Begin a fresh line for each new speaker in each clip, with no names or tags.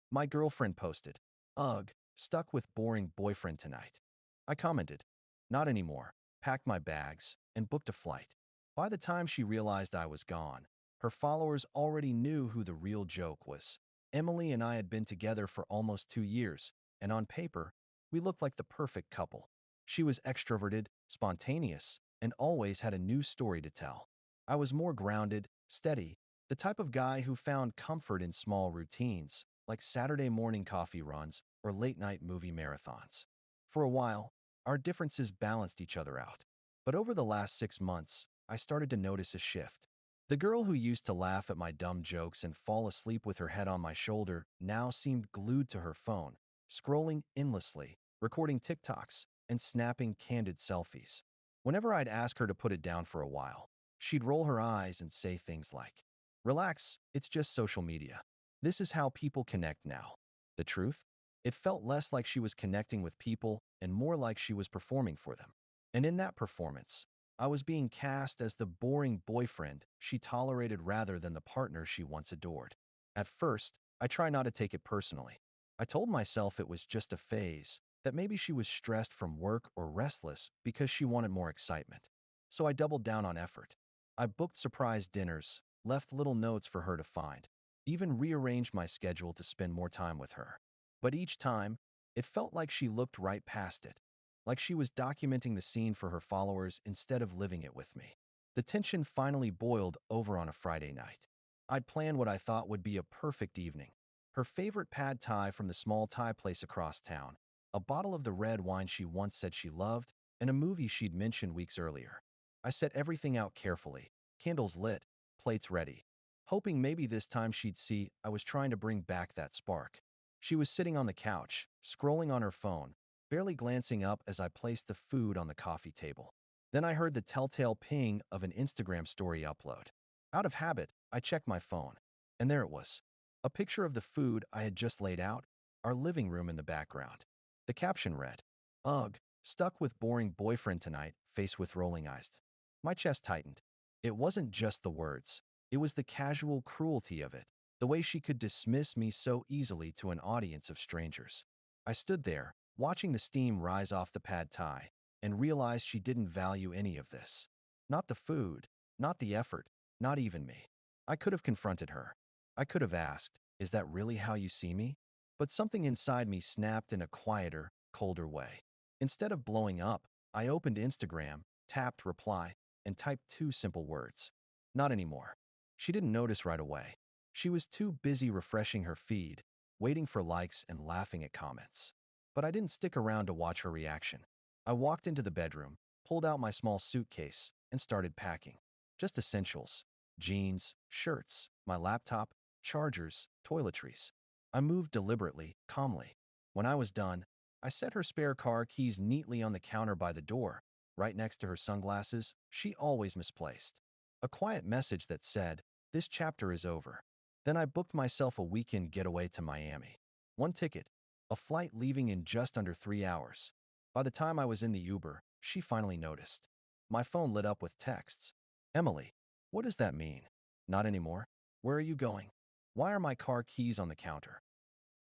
My girlfriend posted, "Ugh, stuck with boring boyfriend tonight." I commented, "Not anymore," packed my bags, and booked a flight. By the time she realized I was gone, her followers already knew who the real joke was. Emily and I had been together for almost 2 years, and on paper, we looked like the perfect couple. She was extroverted, spontaneous, and always had a new story to tell. I was more grounded, steady, the type of guy who found comfort in small routines, like Saturday morning coffee runs or late-night movie marathons. For a while, our differences balanced each other out. But over the last 6 months, I started to notice a shift. The girl who used to laugh at my dumb jokes and fall asleep with her head on my shoulder now seemed glued to her phone, scrolling endlessly, recording TikToks, and snapping candid selfies. Whenever I'd ask her to put it down for a while, she'd roll her eyes and say things like, "Relax, it's just social media. This is how people connect now." The truth? It felt less like she was connecting with people and more like she was performing for them. And in that performance, I was being cast as the boring boyfriend she tolerated rather than the partner she once adored. At first, I tried not to take it personally. I told myself it was just a phase, that maybe she was stressed from work or restless because she wanted more excitement. So I doubled down on effort. I booked surprise dinners, left little notes for her to find, even rearranged my schedule to spend more time with her. But each time, it felt like she looked right past it, like she was documenting the scene for her followers instead of living it with me. The tension finally boiled over on a Friday night. I'd planned what I thought would be a perfect evening. Her favorite pad thai from the small Thai place across town, a bottle of the red wine she once said she loved, and a movie she'd mentioned weeks earlier. I set everything out carefully, candles lit, plates ready, hoping maybe this time she'd see I was trying to bring back that spark. She was sitting on the couch, scrolling on her phone, barely glancing up as I placed the food on the coffee table. Then I heard the telltale ping of an Instagram story upload. Out of habit, I checked my phone, and there it was. A picture of the food I had just laid out, our living room in the background. The caption read, "Ugh, stuck with boring boyfriend tonight, face with rolling eyes." My chest tightened. It wasn't just the words. It was the casual cruelty of it, the way she could dismiss me so easily to an audience of strangers. I stood there, watching the steam rise off the pad thai, and realized she didn't value any of this. Not the food, not the effort, not even me. I could have confronted her. I could have asked, "Is that really how you see me?" But something inside me snapped in a quieter, colder way. Instead of blowing up, I opened Instagram, tapped reply, and typed two simple words. Not anymore. She didn't notice right away. She was too busy refreshing her feed, waiting for likes and laughing at comments. But I didn't stick around to watch her reaction. I walked into the bedroom, pulled out my small suitcase, and started packing. Just essentials: jeans, shirts, my laptop, chargers, toiletries. I moved deliberately, calmly. When I was done, I set her spare car keys neatly on the counter by the door, right next to her sunglasses she always misplaced. A quiet message that said, "This chapter is over." Then I booked myself a weekend getaway to Miami. One ticket, a flight leaving in just under 3 hours. By the time I was in the Uber, she finally noticed. My phone lit up with texts. "Emily, what does that mean? Not anymore? Where are you going? Why are my car keys on the counter?"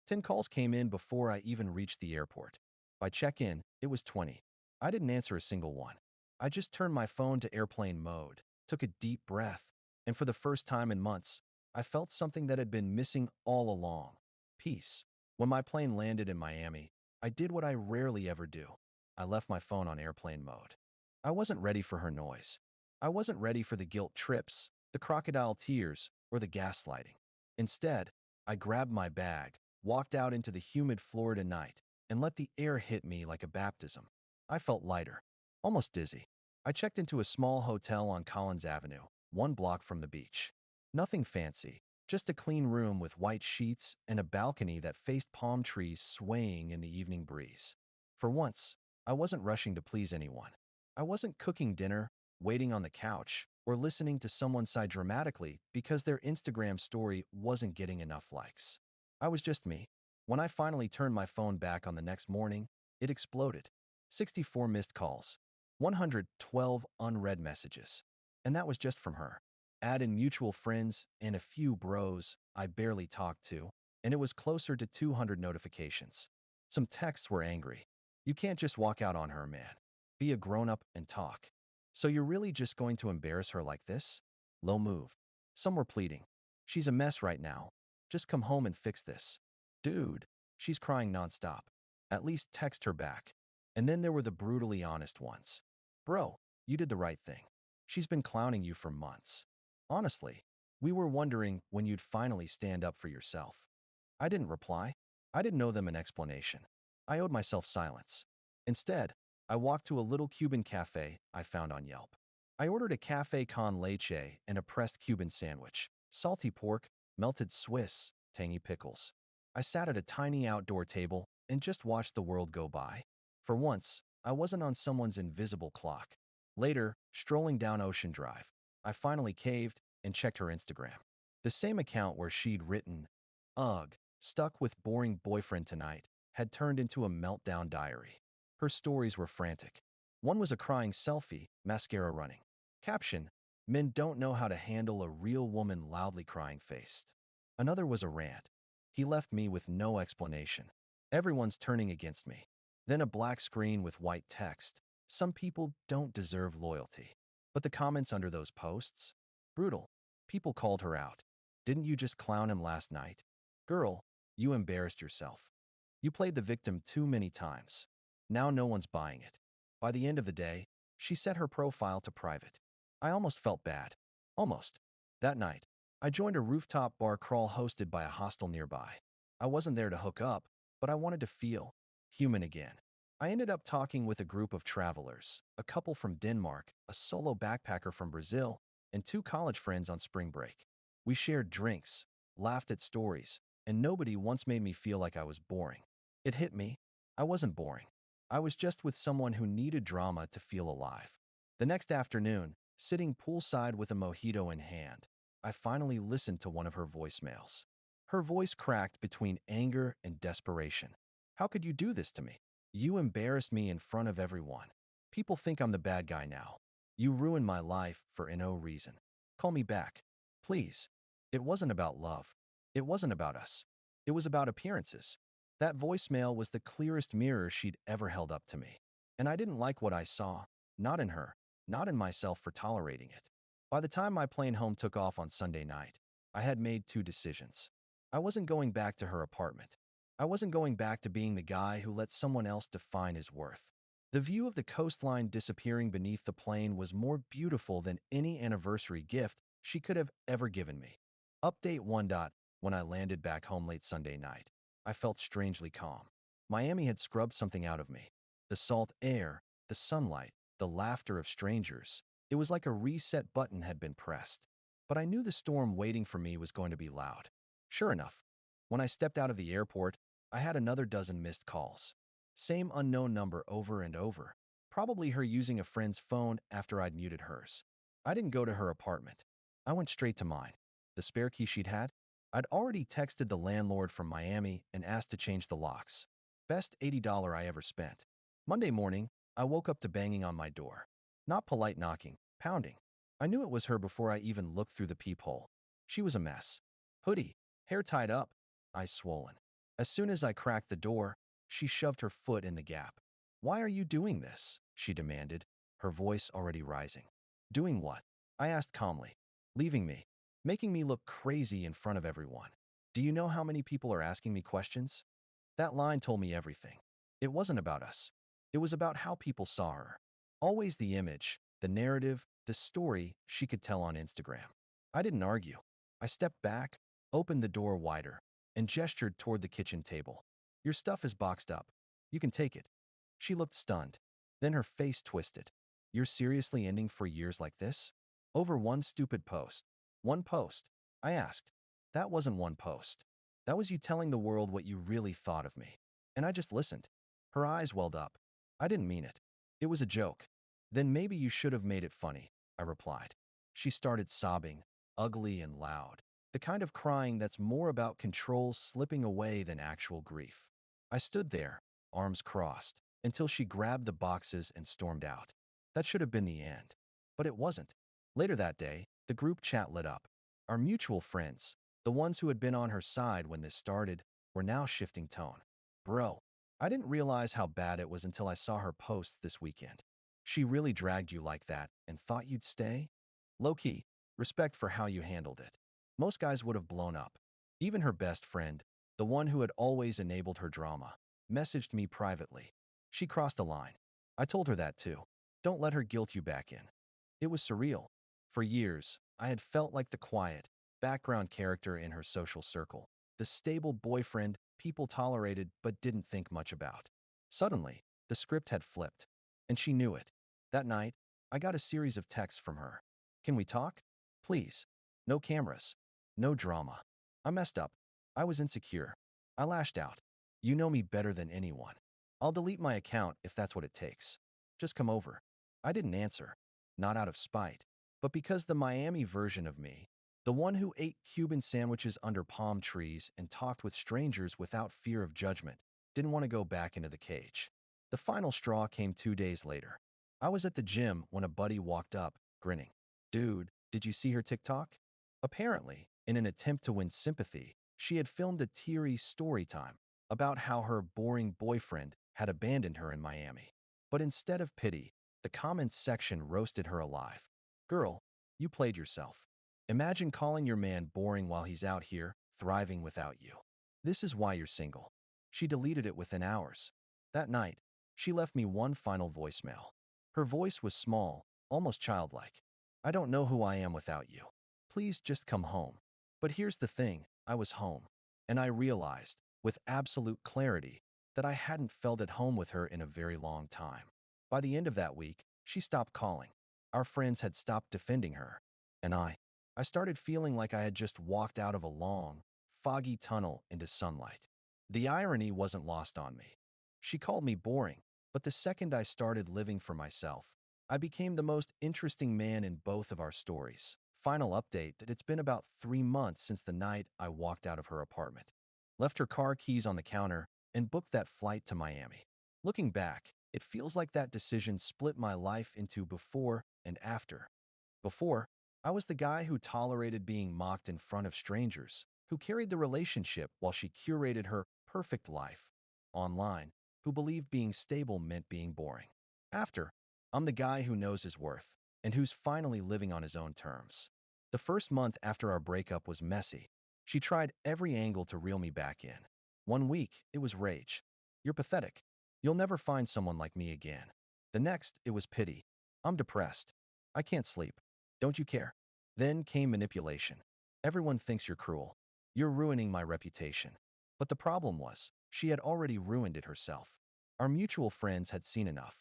10 calls came in before I even reached the airport. By check-in, it was 20. I didn't answer a single one. I just turned my phone to airplane mode, took a deep breath, and for the first time in months, I felt something that had been missing all along: peace. When my plane landed in Miami, I did what I rarely ever do. I left my phone on airplane mode. I wasn't ready for her noise. I wasn't ready for the guilt trips, the crocodile tears, or the gaslighting. Instead, I grabbed my bag, walked out into the humid Florida night, and let the air hit me like a baptism. I felt lighter, almost dizzy. I checked into a small hotel on Collins Avenue, 1 block from the beach. Nothing fancy, just a clean room with white sheets and a balcony that faced palm trees swaying in the evening breeze. For once, I wasn't rushing to please anyone. I wasn't cooking dinner, waiting on the couch, or listening to someone sigh dramatically because their Instagram story wasn't getting enough likes. I was just me. When I finally turned my phone back on the next morning, it exploded. 64 missed calls, 112 unread messages. And that was just from her. Add in mutual friends and a few bros I barely talked to, and it was closer to 200 notifications. Some texts were angry. You can't just walk out on her, man. Be a grown-up and talk. So you're really just going to embarrass her like this? Low move. Some were pleading. She's a mess right now. Just come home and fix this. Dude, she's crying nonstop. At least text her back. And then there were the brutally honest ones. Bro, you did the right thing. She's been clowning you for months. Honestly, we were wondering when you'd finally stand up for yourself. I didn't reply. I didn't owe them an explanation. I owed myself silence. Instead, I walked to a little Cuban cafe I found on Yelp. I ordered a cafe con leche and a pressed Cuban sandwich, salty pork, melted Swiss, tangy pickles. I sat at a tiny outdoor table and just watched the world go by. For once, I wasn't on someone's invisible clock. Later, strolling down Ocean Drive, I finally caved and checked her Instagram. The same account where she'd written, "Ugh, stuck with boring boyfriend tonight," had turned into a meltdown diary. Her stories were frantic. One was a crying selfie, mascara running. Caption, "Men don't know how to handle a real woman loudly crying faced." Another was a rant. "He left me with no explanation. Everyone's turning against me." Then a black screen with white text. "Some people don't deserve loyalty." But the comments under those posts? Brutal. People called her out. "Didn't you just clown him last night? Girl, you embarrassed yourself. You played the victim too many times. Now no one's buying it." By the end of the day, she set her profile to private. I almost felt bad. Almost. That night, I joined a rooftop bar crawl hosted by a hostel nearby. I wasn't there to hook up, but I wanted to feel human again. I ended up talking with a group of travelers, a couple from Denmark, a solo backpacker from Brazil, and two college friends on spring break. We shared drinks, laughed at stories, and nobody once made me feel like I was boring. It hit me. I wasn't boring. I was just with someone who needed drama to feel alive. The next afternoon, sitting poolside with a mojito in hand, I finally listened to one of her voicemails. Her voice cracked between anger and desperation. "How could you do this to me? You embarrassed me in front of everyone. People think I'm the bad guy now. You ruined my life for no reason. Call me back. Please." It wasn't about love. It wasn't about us. It was about appearances. That voicemail was the clearest mirror she'd ever held up to me. And I didn't like what I saw. Not in her. Not in myself for tolerating it. By the time my plane home took off on Sunday night, I had made two decisions. I wasn't going back to her apartment. I wasn't going back to being the guy who let someone else define his worth. The view of the coastline disappearing beneath the plane was more beautiful than any anniversary gift she could have ever given me. Update 1. When I landed back home late Sunday night, I felt strangely calm. Miami had scrubbed something out of me. The salt air, the sunlight, the laughter of strangers. It was like a reset button had been pressed. But I knew the storm waiting for me was going to be loud. Sure enough, when I stepped out of the airport, I had another dozen missed calls. Same unknown number over and over. Probably her using a friend's phone after I'd muted hers. I didn't go to her apartment. I went straight to mine. The spare key she'd had? I'd already texted the landlord from Miami and asked to change the locks. Best $80 I ever spent. Monday morning, I woke up to banging on my door. Not polite knocking, pounding. I knew it was her before I even looked through the peephole. She was a mess. Hoodie, hair tied up, eyes swollen. As soon as I cracked the door, she shoved her foot in the gap. "Why are you doing this?" she demanded, her voice already rising. "Doing what?" I asked calmly. "Leaving me. Making me look crazy in front of everyone. Do you know how many people are asking me questions?" That line told me everything. It wasn't about us. It was about how people saw her. Always the image, the narrative, the story she could tell on Instagram. I didn't argue. I stepped back, opened the door wider, and gestured toward the kitchen table. "Your stuff is boxed up. You can take it." She looked stunned. Then her face twisted. "You're seriously ending for years like this? Over one stupid post?" "One post?" I asked. "That wasn't one post. That was you telling the world what you really thought of me." And I just listened. Her eyes welled up. "I didn't mean it. It was a joke." "Then maybe you should have made it funny," I replied. She started sobbing, ugly and loud. The kind of crying that's more about control slipping away than actual grief. I stood there, arms crossed, until she grabbed the boxes and stormed out. That should have been the end. But it wasn't. Later that day, the group chat lit up. Our mutual friends, The ones who had been on her side when this started were now shifting tone. Bro, I didn't realize how bad it was until I saw her posts this weekend. She really dragged you like that and thought you'd stay? Low-key, respect for how you handled it. Most guys would have blown up. Even her best friend, the one who had always enabled her drama, messaged me privately. She crossed a line. I told her that too. Don't let her guilt you back in. It was surreal. For years, I had felt like the quiet, background character in her social circle, the stable boyfriend people tolerated but didn't think much about. Suddenly, the script had flipped, and she knew it. That night, I got a series of texts from her. Can we talk? Please. No cameras. No drama. I messed up. I was insecure. I lashed out. You know me better than anyone. I'll delete my account if that's what it takes. Just come over. I didn't answer. Not out of spite, but because the Miami version of me, the one who ate Cuban sandwiches under palm trees and talked with strangers without fear of judgment, didn't want to go back into the cage. The final straw came 2 days later. I was at the gym when a buddy walked up, grinning. Dude, did you see her TikTok? Apparently, in an attempt to win sympathy, she had filmed a teary story time about how her boring boyfriend had abandoned her in Miami. But instead of pity, the comments section roasted her alive. Girl, you played yourself. Imagine calling your man boring while he's out here, thriving without you. This is why you're single. She deleted it within hours. That night, she left me one final voicemail. Her voice was small, almost childlike. I don't know who I am without you. Please just come home. But here's the thing, I was home. And I realized, with absolute clarity, that I hadn't felt at home with her in a very long time. By the end of that week, she stopped calling. Our friends had stopped defending her. And I started feeling like I had just walked out of a long, foggy tunnel into sunlight. The irony wasn't lost on me. She called me boring, but the second I started living for myself, I became the most interesting man in both of our stories. Final update that it's been about 3 months since the night I walked out of her apartment, left her car keys on the counter, and booked that flight to Miami. Looking back, it feels like that decision split my life into before and after. Before, I was the guy who tolerated being mocked in front of strangers, who carried the relationship while she curated her perfect life online, who believed being stable meant being boring. After, I'm the guy who knows his worth and who's finally living on his own terms. The first month after our breakup was messy. She tried every angle to reel me back in. One week, it was rage. You're pathetic. You'll never find someone like me again. The next, it was pity. I'm depressed. I can't sleep. Don't you care? Then came manipulation. Everyone thinks you're cruel. You're ruining my reputation. But the problem was, she had already ruined it herself. Our mutual friends had seen enough.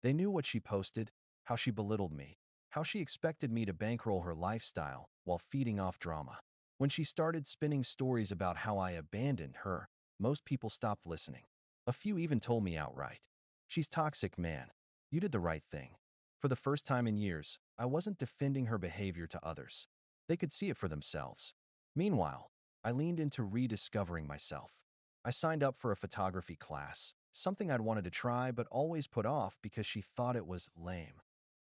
They knew what she posted, how she belittled me, how she expected me to bankroll her lifestyle while feeding off drama. When she started spinning stories about how I abandoned her, most people stopped listening. A few even told me outright, "She's toxic, man. You did the right thing." For the first time in years, I wasn't defending her behavior to others. They could see it for themselves. Meanwhile, I leaned into rediscovering myself. I signed up for a photography class, something I'd wanted to try but always put off because she thought it was lame.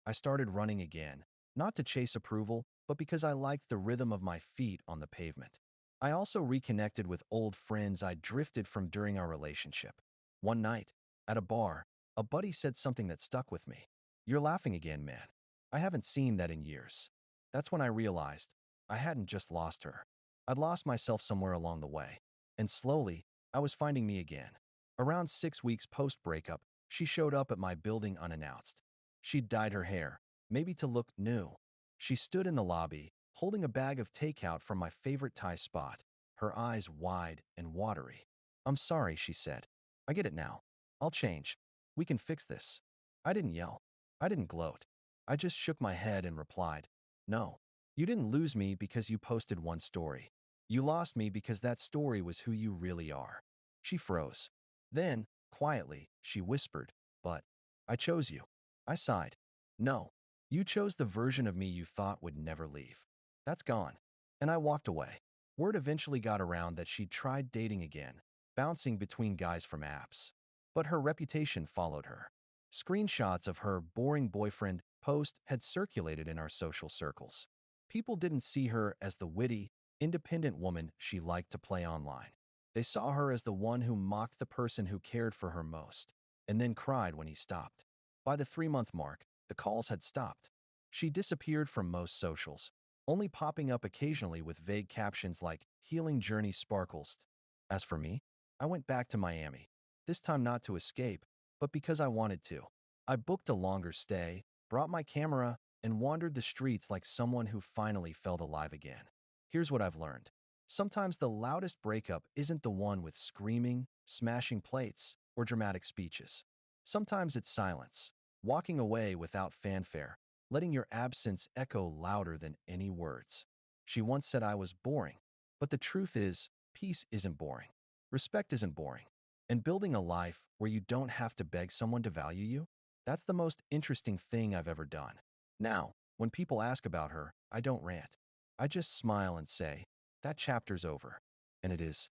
I started running again, not to chase approval, but because I liked the rhythm of my feet on the pavement. I also reconnected with old friends I'd drifted from during our relationship. One night, at a bar, a buddy said something that stuck with me. "You're laughing again, man. I haven't seen that in years." That's when I realized I hadn't just lost her. I'd lost myself somewhere along the way. And slowly, I was finding me again. Around 6 weeks post-breakup, she showed up at my building unannounced. She'd dyed her hair, maybe to look new. She stood in the lobby, holding a bag of takeout from my favorite Thai spot, her eyes wide and watery. "I'm sorry," she said. "I get it now. I'll change. We can fix this." I didn't yell. I didn't gloat. I just shook my head and replied, "No. You didn't lose me because you posted one story. You lost me because that story was who you really are." She froze. Then, quietly, she whispered, "But I chose you." I sighed. "No. You chose the version of me you thought would never leave. That's gone." And I walked away. Word eventually got around that she'd tried dating again, bouncing between guys from apps. But her reputation followed her. Screenshots of her boring boyfriend post had circulated in our social circles. People didn't see her as the witty, independent woman she liked to play online. They saw her as the one who mocked the person who cared for her most, and then cried when he stopped. By the 3-month mark, the calls had stopped. She disappeared from most socials, only popping up occasionally with vague captions like, "Healing Journey Sparkles." As for me, I went back to Miami, this time not to escape, but because I wanted to. I booked a longer stay, brought my camera, and wandered the streets like someone who finally felt alive again. Here's what I've learned. Sometimes the loudest breakup isn't the one with screaming, smashing plates, or dramatic speeches. Sometimes it's silence, walking away without fanfare, letting your absence echo louder than any words. She once said I was boring, but the truth is, peace isn't boring. Respect isn't boring. And building a life where you don't have to beg someone to value you, that's the most interesting thing I've ever done. Now, when people ask about her, I don't rant. I just smile and say, that chapter's over. And it is.